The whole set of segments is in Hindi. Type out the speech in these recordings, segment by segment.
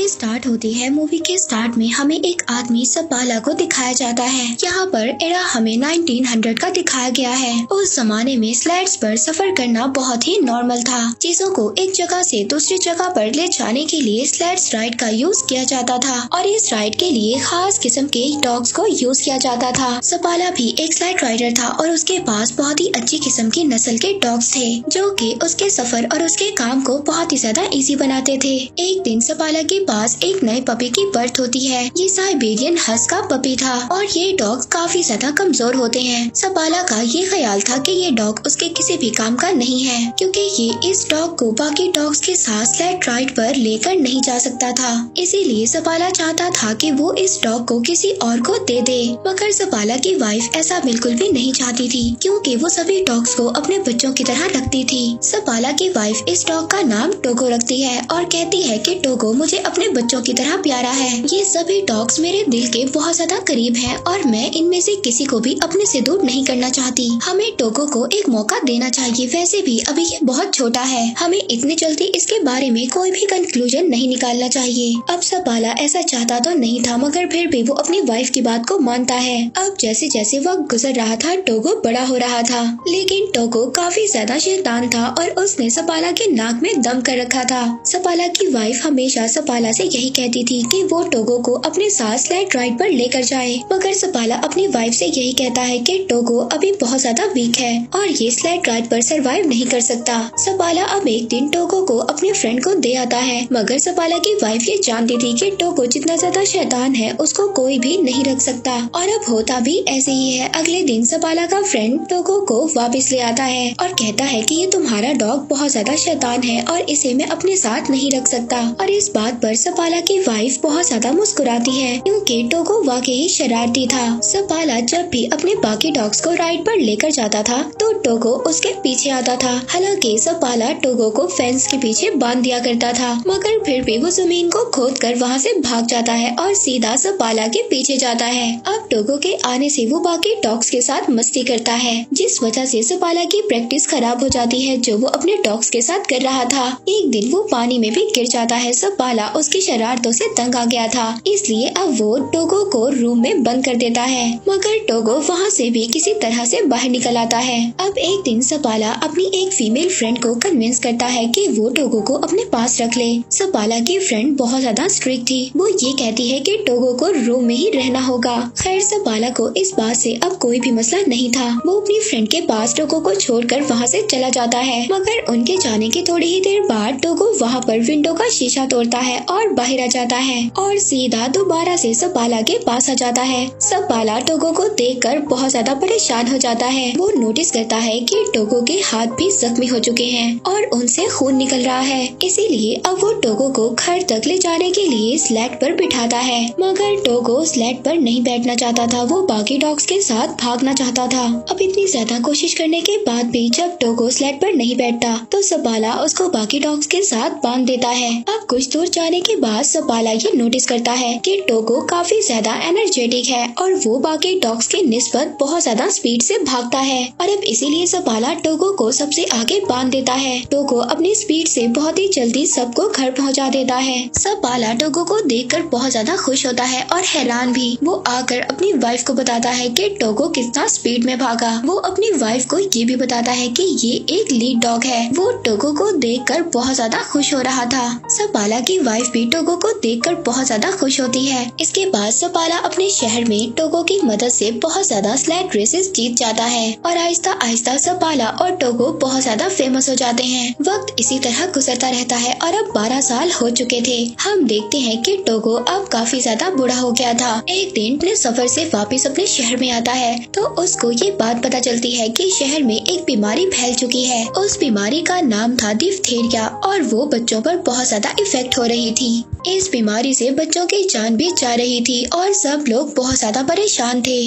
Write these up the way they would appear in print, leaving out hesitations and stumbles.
मूवी स्टार्ट होती है। मूवी के स्टार्ट में हमें एक आदमी सपाला को दिखाया जाता है। यहाँ पर एरा हमें 1900 का दिखाया गया है। उस जमाने में स्लेड्स पर सफर करना बहुत ही नॉर्मल था। चीजों को एक जगह से दूसरी जगह पर ले जाने के लिए स्लेड्स राइड का यूज किया जाता था और इस राइड के लिए खास किस्म के डॉग्स को यूज किया जाता था। सपाला भी एक स्लेड राइडर था और उसके पास बहुत ही अच्छी किस्म की नस्ल के डॉग्स थे जो कि उसके सफर और उसके काम को बहुत ही ज्यादा इजी बनाते थे। एक दिन सपाला के पास एक नए पपी की बर्थ होती है। ये साइबेरियन हस्क का पपी था और ये डॉग काफी ज्यादा कमजोर होते हैं। सपाला का ये ख्याल था कि ये डॉग उसके किसी भी काम का नहीं है क्योंकि ये इस डॉग को बाकी डॉग्स के साथ स्लेड राइड पर लेकर नहीं जा सकता था। इसीलिए सपाला चाहता था कि वो इस डॉग को किसी और को दे दे, मगर सपाला की वाइफ ऐसा बिल्कुल भी नहीं चाहती थी क्योंकि वो सभी डॉग्स को अपने बच्चों की तरह रखती थी। सपाला की वाइफ इस डॉग का नाम टोगो रखती है और कहती है कि टोगो मुझे अपने बच्चों की तरह प्यारा है। ये सभी डॉग्स मेरे दिल के बहुत ज्यादा करीब हैं और मैं इनमें से किसी को भी अपने से दूर नहीं करना चाहती। हमें टोगो को एक मौका देना चाहिए। वैसे भी अभी ये बहुत छोटा है, हमें इतनी जल्दी इसके बारे में कोई भी कंक्लूजन नहीं निकालना चाहिए। अब सपाला ऐसा चाहता तो नहीं था मगर फिर भी वो अपनी वाइफ की बात को मानता है। अब जैसे जैसे वक्त गुजर रहा था टोगो बड़ा हो रहा था, लेकिन टोगो काफी ज्यादा शैतान था और उसने सपाला के नाक में दम कर रखा था। सपाला की वाइफ हमेशा सपाला से यही कहती थी कि वो टोगो को अपने साथ स्लेड राइड पर लेकर जाए, मगर सपाला अपनी वाइफ से यही कहता है कि टोगो अभी बहुत ज्यादा वीक है और ये स्लेड राइड पर सरवाइव नहीं कर सकता। सपाला अब एक दिन टोगो को अपने फ्रेंड को दे आता है, मगर सपाला की वाइफ ये जानती थी कि टोगो जितना ज्यादा शैतान है उसको कोई भी नहीं रख सकता और अब होता भी ऐसे ही है। अगले दिन सपाला का फ्रेंड टोगो को वापस ले आता है और कहता है कि ये तुम्हारा डॉग बहुत ज्यादा शैतान है और इसे मैं अपने साथ नहीं रख सकता। और इस बात पर सपाला की वाइफ बहुत ज्यादा मुस्कुराती है क्योंकि टोगो वाकई शरारती था। सपाला जब भी अपने बाकी डॉग्स को राइड पर लेकर जाता था तो टोगो उसके पीछे आता था। हालांकि सपाला टोगो को फेंस के पीछे बांध दिया करता था, मगर फिर भी वो जमीन को खोदकर वहाँ से भाग जाता है और सीधा सपाला के पीछे जाता है। अब टोगो के आने से वो बाकी डॉग्स के साथ मस्ती करता है, जिस वजह से सपाला की प्रैक्टिस खराब हो जाती है जो वो अपने डॉग्स के साथ कर रहा था। एक दिन वो पानी में भी गिर जाता है। सपाला उसकी शरारतों से तंग आ गया था, इसलिए अब वो टोगो को रूम में बंद कर देता है, मगर टोगो वहाँ से भी किसी तरह से बाहर निकल आता है। अब एक दिन सपाला अपनी एक फीमेल फ्रेंड को कन्विंस करता है कि वो टोगो को अपने पास रख ले। सपाला की फ्रेंड बहुत ज्यादा स्ट्रिक्ट थी, वो ये कहती है कि टोगो को रूम में ही रहना होगा। खैर सपाला को इस बात से अब कोई भी मसला नहीं था। वो अपनी फ्रेंड के पास टोगो को छोड़कर वहाँ से चला जाता है, मगर उनके जाने के थोड़ी ही देर बाद टोगो वहाँ पर विंडो का शीशा तोड़ता है और बाहर आ जाता है और सीधा दोबारा से सपाला के पास आ जाता है। सपाला टोगो को देखकर बहुत ज्यादा परेशान हो जाता है। वो नोटिस करता है कि टोगो के हाथ भी जख्मी हो चुके हैं और उनसे खून निकल रहा है, इसीलिए अब वो टोगो को घर तक ले जाने के लिए स्लेड पर बिठाता है, मगर टोगो स्लेड पर नहीं बैठना चाहता था। वो बाकी डॉग्स के साथ भागना चाहता था। अब इतनी ज्यादा कोशिश करने के बाद भी जब टोगो स्लेड पर नहीं बैठता तो सपाला उसको बाकी डॉग्स के साथ बांध देता है। अब कुछ दूर जाने के बाद सपाला ये नोटिस करता है कि टोगो काफी ज्यादा एनर्जेटिक है और वो बाकी डॉग्स के निस्बत बहुत ज्यादा स्पीड से भागता है और अब इसीलिए सपाला टोगो को सबसे आगे बांध देता है। टोगो अपनी स्पीड से बहुत ही जल्दी सबको घर पहुंचा देता है। सपाला टोगो को देखकर बहुत ज्यादा खुश होता है और हैरान भी। वो आकर अपनी वाइफ को बताता है कि टोगो कितना स्पीड में भागा। वो अपनी वाइफ को ये भी बताता है कि ये एक लीड डॉग है। वो टोगो को देखकर बहुत ज्यादा खुश हो रहा था। सपाला की वाइफ भी टोगो को देखकर बहुत ज्यादा खुश होती है। इसके बाद सपाला अपने शहर में टोगो की मदद से बहुत ज्यादा स्लेड रेसेस जीत जाता है और आहिस्ता आहिस्ता सपाला और टोगो बहुत ज्यादा फेमस हो जाते हैं। वक्त इसी तरह गुजरता रहता है और अब 12 साल हो चुके थे। हम देखते हैं कि टोगो अब काफी ज्यादा बूढ़ा हो गया था। एक दिन अपने सफर से वापस अपने शहर में आता है तो उसको ये बात पता चलती है कि शहर में एक बीमारी फैल चुकी है। उस बीमारी का नाम था डिप्थीरिया और वो बच्चों पर बहुत ज्यादा इफेक्ट हो रही थी। इस बीमारी से बच्चों की जान भी जा रही थी और सब लोग बहुत ज्यादा परेशान थे।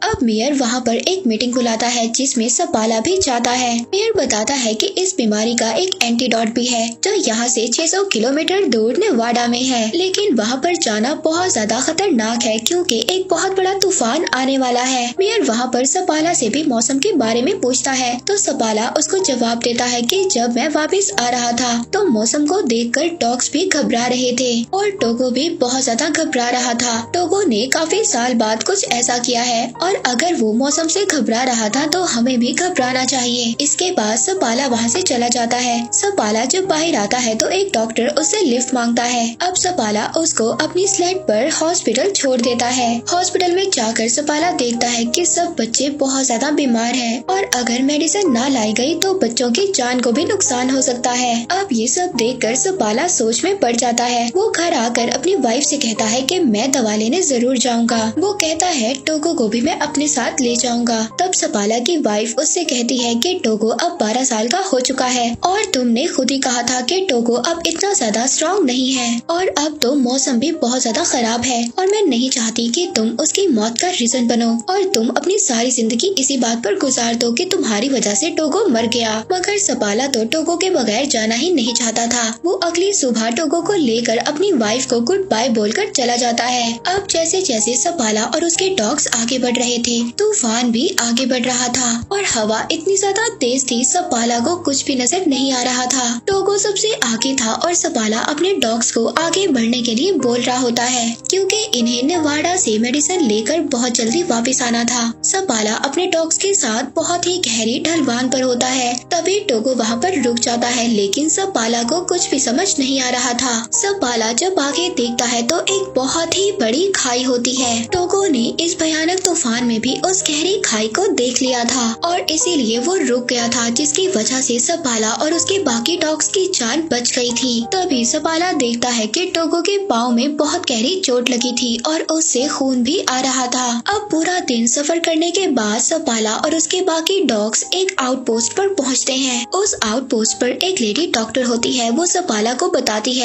अब मेयर वहाँ पर एक मीटिंग बुलाता है जिसमें सपाला भी जाता है। मेयर बताता है कि इस बीमारी का एक एंटीडोट भी है जो यहाँ से 600 किलोमीटर दूर नेवाडा में है, लेकिन वहाँ पर जाना बहुत ज्यादा खतरनाक है क्योंकि एक बहुत बड़ा तूफान आने वाला है। मेयर वहाँ पर सपाला से भी मौसम के बारे में पूछता है तो सपाला उसको जवाब देता है कि जब मैं वापस आ रहा था तो मौसम को देखकर डॉग्स भी घबरा रहे थे और टोगो भी बहुत ज्यादा घबरा रहा था। टोगो ने काफी साल बाद कुछ ऐसा किया है और अगर वो मौसम से घबरा रहा था तो हमें भी घबराना चाहिए। इसके बाद सपाला वहाँ से चला जाता है। सपाला जब बाहर आता है तो एक डॉक्टर उससे लिफ्ट मांगता है। अब सपाला उसको अपनी स्लेड पर हॉस्पिटल छोड़ देता है। हॉस्पिटल में जाकर सपाला देखता है कि सब बच्चे बहुत ज्यादा बीमार हैं और अगर मेडिसिन ना लाई गई तो बच्चों की जान को भी नुकसान हो सकता है। अब ये सब देखकर सपाला सोच में पड़ जाता है। वो घर आकर अपनी वाइफ से कहता है कि मैं दवा लेने जरूर जाऊंगा। वो कहता है टोगो को भी मैं अपने साथ ले जाऊंगा। तब सपाला की वाइफ उससे कहती है कि टोगो अब 12 साल का हो चुका है और तुमने खुद ही कहा था कि टोगो अब इतना ज्यादा स्ट्रॉन्ग नहीं है और अब तो मौसम भी बहुत ज्यादा खराब है और मैं नहीं चाहती कि तुम उसकी मौत का रीजन बनो और तुम अपनी सारी जिंदगी इसी बात पर गुजार दो कि तुम्हारी वजह से टोगो मर गया। मगर सपाला तो टोगो के बगैर जाना ही नहीं चाहता था। वो अगली सुबह टोगो को लेकर अपनी वाइफ को गुड बाय बोलकर चला जाता है। अब जैसे जैसे सपाला और उसके डॉग्स आगे बढ़ रहे थे तूफान भी आगे बढ़ रहा था और हवा इतनी ज्यादा तेज थी सपाला को कुछ भी नजर नहीं आ रहा था। टोगो सबसे आगे था और सपाला अपने डॉग्स को आगे बढ़ने के लिए बोल रहा होता है क्योंकि इन्हें नेवाडा से मेडिसिन लेकर बहुत जल्दी वापस आना था। सपाला अपने डॉग्स के साथ बहुत ही गहरी ढलवान पर होता है। तभी टोगो वहाँ पर रुक जाता है लेकिन सपाला को कुछ भी समझ नहीं आ रहा था। सपाला जब आगे देखता है तो एक बहुत ही बड़ी खाई होती है। टोगो ने इस भयानक तूफान में भी उस गहरी खाई को देख लिया था और इसीलिए वो रुक गया था जिसकी वजह से सपाला और उसके बाकी डॉग्स की जान बच गई थी। तभी सपाला देखता है कि टोगो के पाँव में बहुत गहरी चोट लगी थी और उससे खून भी आ रहा था। अब पूरा दिन सफर करने के बाद सपाला और उसके बाकी डॉग्स एक आउटपोस्ट पर पहुंचते हैं। उस आउटपोस्ट पर एक लेडी डॉक्टर होती है। वो सपाला को बताती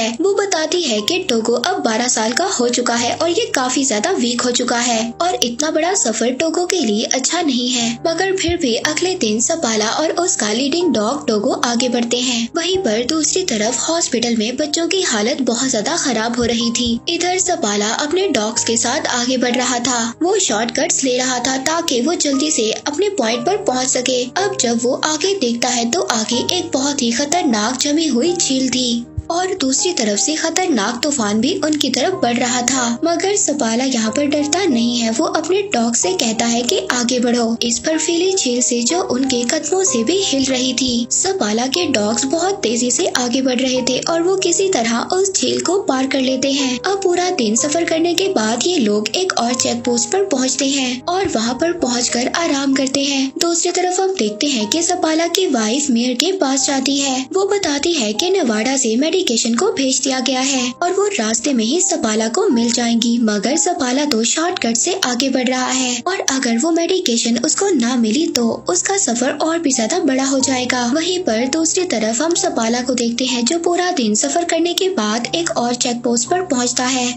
है कि टोगो अब 12 साल का हो चुका है और ये काफी ज्यादा वीक हो चुका है और इतना बड़ा सफर टोगो के लिए अच्छा नहीं है। मगर फिर भी अगले दिन सपाला और उसका लीडिंग डॉग टोगो आगे बढ़ते हैं। वहीं पर दूसरी तरफ हॉस्पिटल में बच्चों की हालत बहुत ज्यादा खराब हो रही थी। इधर सपाला अपने डॉग्स के साथ आगे बढ़ रहा था। वो शॉर्टकट्स ले रहा था ताकि वो जल्दी से अपने पॉइंट पर पहुंच सके। अब जब वो आगे देखता है तो आगे एक बहुत ही खतरनाक जमी हुई झील थी और दूसरी तरफ से खतरनाक तूफान भी उनकी तरफ बढ़ रहा था। मगर सपाला यहाँ पर डरता नहीं है। वो अपने डॉग से कहता है कि आगे बढ़ो इस बर्फीली झील से जो उनके कदमों से भी हिल रही थी। सपाला के डॉग्स बहुत तेजी से आगे बढ़ रहे थे और वो किसी तरह उस झील को पार कर लेते हैं। अब पूरा दिन सफर करने के बाद ये लोग एक और चेक पोस्ट पर पहुँचते हैं और वहाँ पर पहुँचकर आराम करते हैं। दूसरी तरफ हम देखते हैं कि सपाला की वाइफ मेयर के पास जाती है। वो बताती है कि नेवाडा से मेडिकेशन को भेज दिया गया है और वो रास्ते में ही सपाला को मिल जाएंगी। मगर सपाला तो शॉर्टकट से आगे बढ़ रहा है और अगर वो मेडिकेशन उसको ना मिली तो उसका सफर और भी ज्यादा बड़ा हो जाएगा। वहीं पर दूसरी तरफ हम सपाला को देखते हैं जो पूरा दिन सफर करने के बाद एक और चेक पोस्ट पर पहुंचता है।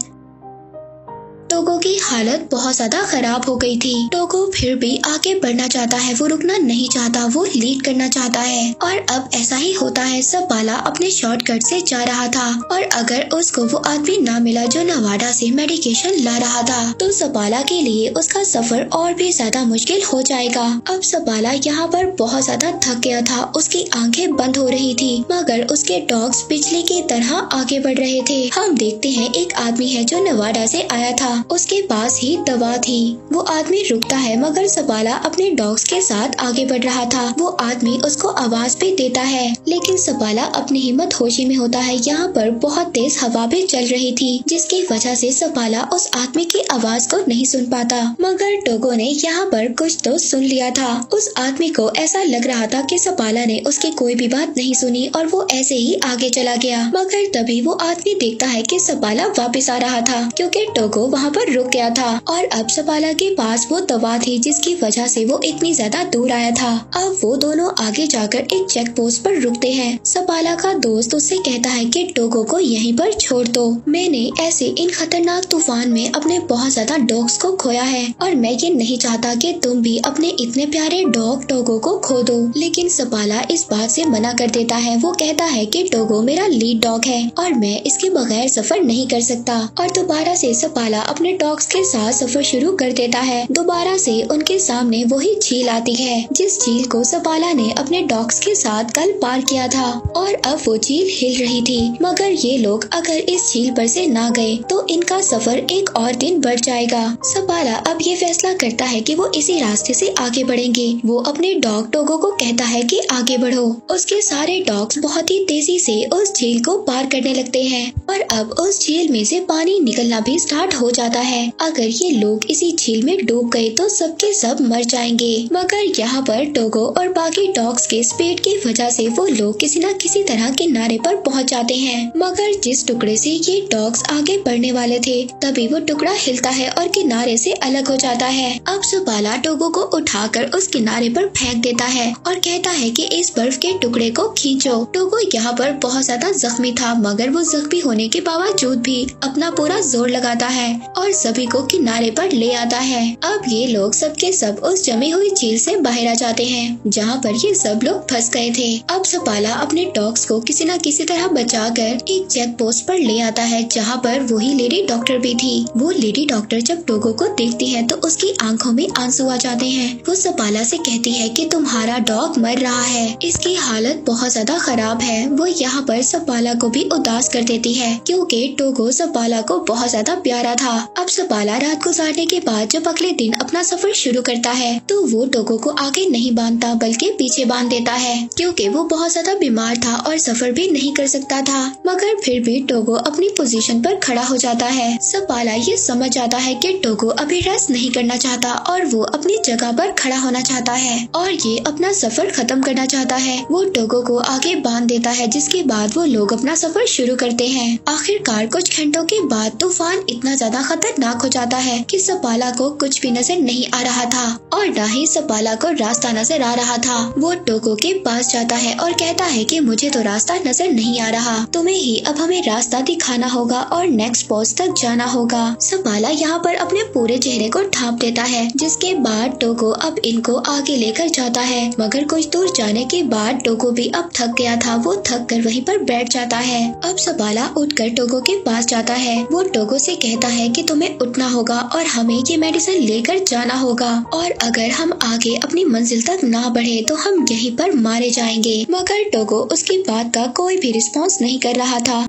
टोगो की हालत बहुत ज्यादा खराब हो गई थी। टोगो फिर भी आगे बढ़ना चाहता है। वो रुकना नहीं चाहता। वो लीड करना चाहता है और अब ऐसा ही होता है। सपाला अपने शॉर्टकट से जा रहा था और अगर उसको वो आदमी ना मिला जो नेवाडा से मेडिकेशन ला रहा था तो सपाला के लिए उसका सफर और भी ज्यादा मुश्किल हो जाएगा। अब सपाला यहाँ पर बहुत ज्यादा थक गया था। उसकी आंखें बंद हो रही थी मगर उसके डॉग्स बिजली की तरह आगे बढ़ रहे थे। हम देखते हैं एक आदमी है जो नेवाडा से आया था। उसके पास ही दवा थी। वो आदमी रुकता है मगर सपाला अपने डॉग्स के साथ आगे बढ़ रहा था। वो आदमी उसको आवाज भी देता है लेकिन सपाला अपनी हिम्मत होशी में होता है। यहाँ पर बहुत तेज हवा भी चल रही थी जिसकी वजह से सपाला उस आदमी की आवाज को नहीं सुन पाता। मगर टोगो ने यहाँ पर कुछ तो सुन लिया था। उस आदमी को ऐसा लग रहा था कि सपाला ने उसकी कोई भी बात नहीं सुनी और वो ऐसे ही आगे चला गया। मगर तभी वो आदमी देखता है कि सपाला वापस आ रहा था क्योंकि टोगो वहाँ यहाँ पर रुक गया था और अब सपाला के पास वो दवा थी जिसकी वजह से वो इतनी ज्यादा दूर आया था। अब वो दोनों आगे जाकर एक चेक पोस्ट पर रुकते हैं। सपाला का दोस्त उससे कहता है कि टोगो को यहीं पर छोड़ दो। मैंने ऐसे इन खतरनाक तूफान में अपने बहुत ज्यादा डॉग्स को खोया है और मैं ये नहीं चाहता कि तुम भी अपने इतने प्यारे डॉग टोगो को खो दो। लेकिन सपाला इस बात से मना कर देता है। वो कहता है कि टोगो मेरा लीड डॉग है और मैं इसके बगैर सफर नहीं कर सकता। और दोबारा से सपाला अपने डॉग्स के साथ सफर शुरू कर देता है। दोबारा से उनके सामने वही झील आती है जिस झील को सपाला ने अपने डॉग्स के साथ कल पार किया था और अब वो झील हिल रही थी। मगर ये लोग अगर इस झील पर से ना गए तो इनका सफर एक और दिन बढ़ जाएगा। सपाला अब ये फैसला करता है कि वो इसी रास्ते से आगे बढ़ेंगे। वो अपने डॉग टोगो को कहता है कि आगे बढ़ो। उसके सारे डॉग्स बहुत ही तेजी से उस झील को पार करने लगते हैं और अब उस झील में से पानी निकलना भी स्टार्ट हो जाता है। अगर ये लोग इसी झील में डूब गए तो सबके सब मर जाएंगे। मगर यहाँ पर टोगो और बाकी डॉग्स के स्पीड की वजह से वो लोग किसी न किसी तरह किनारे पर पहुँच जाते हैं। मगर जिस टुकड़े से ये डॉग्स आगे बढ़ने वाले थे तभी वो टुकड़ा हिलता है और किनारे से अलग हो जाता है। अब सपाला टोगो को उठाकर उस किनारे पर फेंक देता है और कहता है कि इस बर्फ के टुकड़े को खींचो। टोगो यहाँ पर बहुत ज्यादा जख्मी था मगर वो जख्मी होने के बावजूद भी अपना पूरा जोर लगाता है और सभी को किनारे पर ले आता है। अब ये लोग सबके सब उस जमी हुई झील से बाहर आ जाते हैं जहाँ पर ये सब लोग फंस गए थे। अब सपाला अपने डॉग्स को किसी न किसी तरह बचाकर एक चेक पोस्ट पर ले आता है जहाँ पर वही लेडी डॉक्टर भी थी। वो लेडी डॉक्टर जब टोगो को देखती है तो उसकी आंखों में आंसू आ जाते हैं। वो सपाला से कहती है कि तुम्हारा डॉग मर रहा है, इसकी हालत बहुत ज्यादा खराब है। वो यहाँ पर सपाला को भी उदास कर देती है क्योंकि टोगो सपाला को बहुत ज्यादा प्यारा था। अब सपाला रात गुजारने के बाद जब अगले दिन अपना सफर शुरू करता है तो वो टोगो को आगे नहीं बांधता बल्कि पीछे बांध देता है क्योंकि वो बहुत ज्यादा बीमार था और सफर भी नहीं कर सकता था। मगर फिर भी टोगो अपनी पोजीशन पर खड़ा हो जाता है। सपाला ये समझ जाता है कि टोगो अभी रेस्ट नहीं करना चाहता और वो अपनी जगह पर खड़ा होना चाहता है और ये अपना सफर खत्म करना चाहता है। वो टोगो को आगे बांध देता है जिसके बाद वो लोग अपना सफर शुरू करते हैं। आखिरकार कुछ घंटों के बाद तूफान इतना ज्यादा खतरनाक हो जाता है कि सपाला को कुछ भी नजर नहीं आ रहा था और न ही सपाला को रास्ता नजर आ रहा था। वो टोगो के पास जाता है और कहता है कि मुझे तो रास्ता नजर नहीं आ रहा, तुम्हें ही अब हमें रास्ता दिखाना होगा और नेक्स्ट पोस्ट तक जाना होगा। सपाला यहाँ पर अपने पूरे चेहरे को ढांप देता है जिसके बाद टोगो अब इनको आगे लेकर जाता है। मगर कुछ दूर जाने के बाद टोगो भी अब थक गया था। वो थक कर वहीं पर बैठ जाता है। अब सपाला उठकर टोगो के पास जाता है। वो टोगो से कहता है कि तुम्हें उठना होगा और हमें ये मेडिसिन लेकर जाना होगा और अगर हम आगे अपनी मंजिल तक ना बढ़े तो हम यहीं पर मारे जाएंगे। मगर टोगो उसकी बात का कोई भी रिस्पॉन्स नहीं कर रहा था।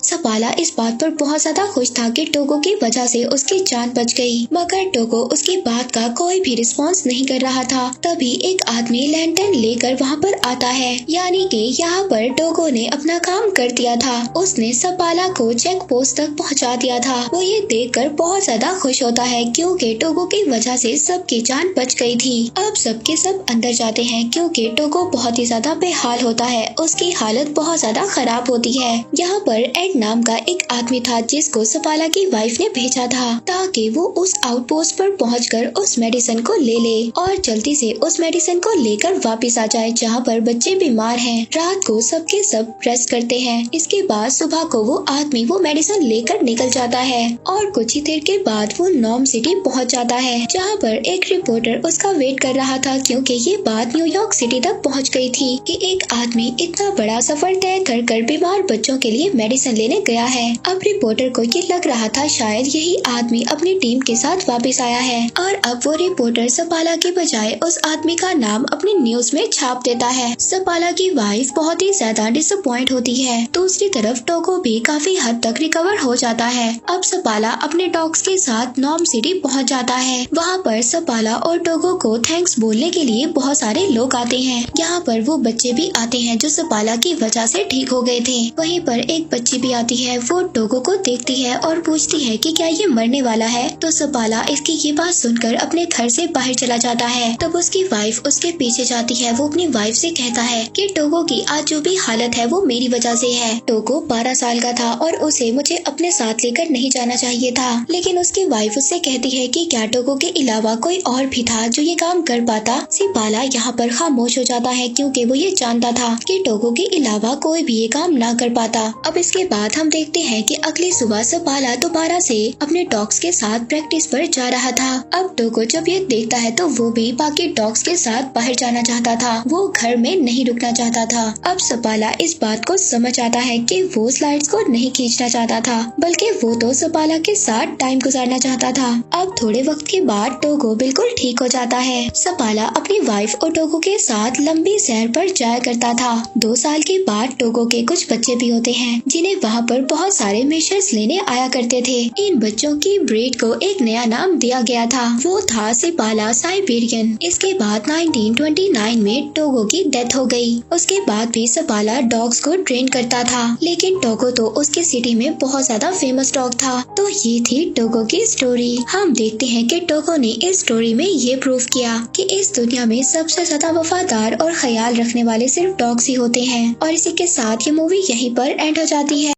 सपाला इस बात पर बहुत ज्यादा खुश था कि टोगो की वजह से उसकी जान बच गई। मगर टोगो उसकी बात का कोई भी रिस्पॉन्स नहीं कर रहा था। तभी एक आदमी लैंटर्न लेकर वहाँ पर आता है, यानी कि यहाँ पर टोगो ने अपना काम कर दिया था। उसने सपाला को चेक पोस्ट तक पहुँचा दिया था। वो ये देखकर बहुत ज्यादा खुश होता है क्योंकि टोगो की वजह से सबकी जान बच गई थी। अब सबके सब अंदर जाते हैं क्योंकि टोगो बहुत ही ज्यादा बेहाल होता है। उसकी हालत बहुत ज्यादा खराब होती है। यहाँ पर नाम का एक आदमी था जिसको सपाला की वाइफ ने भेजा था ताकि वो उस आउटपोस्ट पर पहुंचकर उस मेडिसिन को ले ले और जल्दी से उस मेडिसिन को लेकर वापस आ जाए जहां पर बच्चे बीमार हैं। रात को सबके सब रेस्ट करते हैं। इसके बाद सुबह को वो आदमी वो मेडिसिन लेकर निकल जाता है और कुछ ही देर के बाद वो नॉर्म सिटी पहुंच जाता है जहां पर एक रिपोर्टर उसका वेट कर रहा था क्योंकि ये बात न्यूयॉर्क सिटी तक पहुंच गई थी कि एक आदमी इतना बड़ा सफर तय कर बीमार बच्चों के लिए मेडिसिन लेने गया है। अब रिपोर्टर को ये लग रहा था शायद यही आदमी अपनी टीम के साथ वापस आया है और अब वो रिपोर्टर सपाला के बजाय उस आदमी का नाम अपनी न्यूज में छाप देता है। सपाला की वाइफ बहुत ही ज्यादा डिसअपॉइंट होती है। दूसरी तरफ टोगो भी काफी हद तक रिकवर हो जाता है। अब सपाला अपने डॉग्स के साथ नॉर्म सिटी पहुंच जाता है। वहाँ पर सपाला और टोगो को थैंक्स बोलने के लिए बहुत सारे लोग आते हैं। यहाँ पर वो बच्चे भी आते हैं जो सपाला की वजह से ठीक हो गए थे। वहीं पर एक बच्ची भी आती होती है वो टोगो को देखती है और पूछती है कि क्या ये मरने वाला है। तो सपाला इसकी ये बात सुनकर अपने घर से बाहर चला जाता है। तब उसकी वाइफ उसके पीछे जाती है। वो अपनी वाइफ से कहता है कि टोगो की आज जो भी हालत है वो मेरी वजह से है। टोगो 12 साल का था और उसे मुझे अपने साथ लेकर नहीं जाना चाहिए था। लेकिन उसकी वाइफ उससे कहती है कि क्या टोगो के अलावा कोई और भी था जो ये काम कर पाता। सपाला यहाँ पर खामोश हो जाता है क्योंकि वो ये जानता था कि टोगो के अलावा कोई भी ये काम ना कर पाता। अब इसके बाद हम देखते हैं कि अगली सुबह सपाला दोबारा से अपने डॉग्स के साथ प्रैक्टिस पर जा रहा था। अब टोगो जब ये देखता है तो वो भी बाकी डॉग्स के साथ बाहर जाना चाहता था। वो घर में नहीं रुकना चाहता था। अब सपाला इस बात को समझ आता है कि वो स्लाइड्स को नहीं खींचना चाहता था बल्कि वो तो सपाला के साथ टाइम गुजारना चाहता था। अब थोड़े वक्त के बाद टोगो बिल्कुल ठीक हो जाता है। सपाला अपनी वाइफ और टोगो के साथ लंबी सैर पर जाया करता था। 2 साल के बाद टोगो के कुछ बच्चे भी होते हैं जिन्हें वहाँ पर बहुत सारे मेजर्स लेने आया करते थे। इन बच्चों की ब्रीड को एक नया नाम दिया गया था। वो था सपाला साइबेरियन। इसके बाद 1929 में टोगो की डेथ हो गई। उसके बाद भी सपाला डॉग्स को ट्रेन करता था लेकिन टोगो तो उसकी सिटी में बहुत ज्यादा फेमस डॉग था। तो ये थी टोगो की स्टोरी। हम देखते हैं कि टोगो ने इस स्टोरी में ये प्रूव किया कि इस दुनिया में सबसे ज्यादा वफादार और ख्याल रखने वाले सिर्फ डॉग्स ही होते हैं। और इसी के साथ ये मूवी यहीं पर एंड हो जाती है।